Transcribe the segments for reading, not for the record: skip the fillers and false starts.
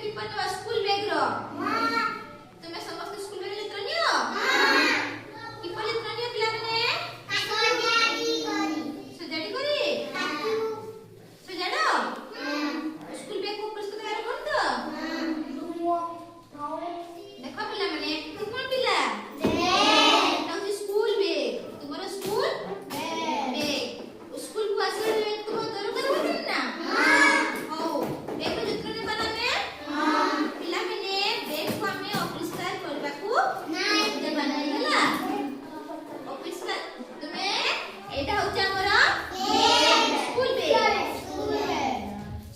किपर नवा school bag रो हां तुमे समस्त स्कूल बैग लेत्र नियो हां किपर लेत्र नियो पिला माने सजाडी करी सजाडो स्कूल बैग को परिष्कार कर दो देखो पिला माने तू कोन पिला एटा होची स्कूल बैग तुम्हारा स्कूल बैग स्कूल को आसले तुम दरकार होती ना हां हो बैग को जत्र ने बनाने हां पिला माने बैग को हमें अपरिष्कार करबा को नहीं देबा नहीं हला अपरिष्कार तुमे एटा होची हमरा स्कूल बैग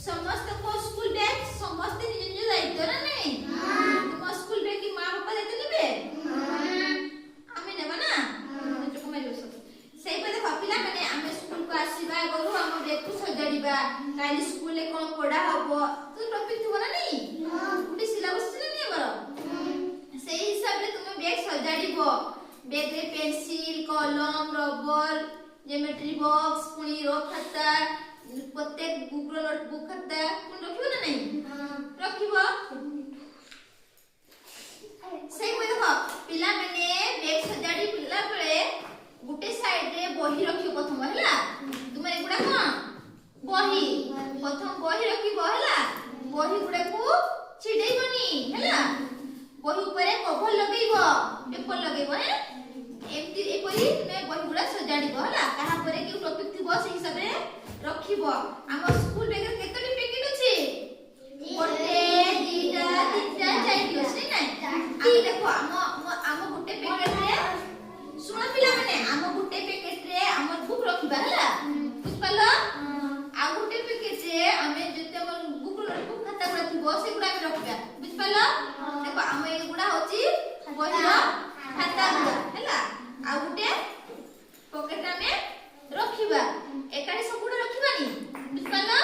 समस्त को स्कूल बैग समस्त निज निज दायित्व ना नहीं तुम स्कूल बैग की मां बापा देते नेबे आमे नेबा ना तो को मारियो सब सेई पे देखो पिला माने आमे स्कूल को आसीबा गरु हम बैग को सजाडीबा काली स्कूल ले कोन पढा हबो तो टॉपिक थिबो ना नहीं गुडी सिलेबस छै नहीं हमर सेई हिसाब रे तुमे बैग सजाडीबो बैग रे पेंसिल कलम रबर ज्योमेट्री बॉक्स पुनी रो खाता प्रत्येक बुक रो नोटबुक खाता कोन रखिबो ना नहीं रखिबो सेई पे देखो पिला माने बैग सजाडी पिला बेले गुटे साइड रे बही रखियो प्रथम हला तुमे एगुडा कोन बही प्रथम बही रखिबो हला बही गुडा को छिडेइबनी हला बही ऊपर कवर लगेइबो पेपर लगेइबो हे एमती एपरी तुमे बही गुडा सजाडीबो हला कहा परे कि टॉपिक थिबो से हिसाब रे रखिबो हम स्कूल बैग रे केतोटी पैकेट अछि गोटे दीटा तीनटा चारटी अछि नै आ देखो हम गुटे पैकेट रे सुन पिला माने हम गुटे पैकेट रे हमर बुक रखिबा हला बुझपालो आ गुटे पैकेट रे हमें जते हमर बुक नोटबुक खाता गुडा थिबो से गुडा हम रखिबा बुझपालो देखो हम ए गुडा होची बहिरो खाता गुडा हला आ गुटे पॉकेट रे रखिबा एकाडे सब गुडा रखिबानी बुझपालो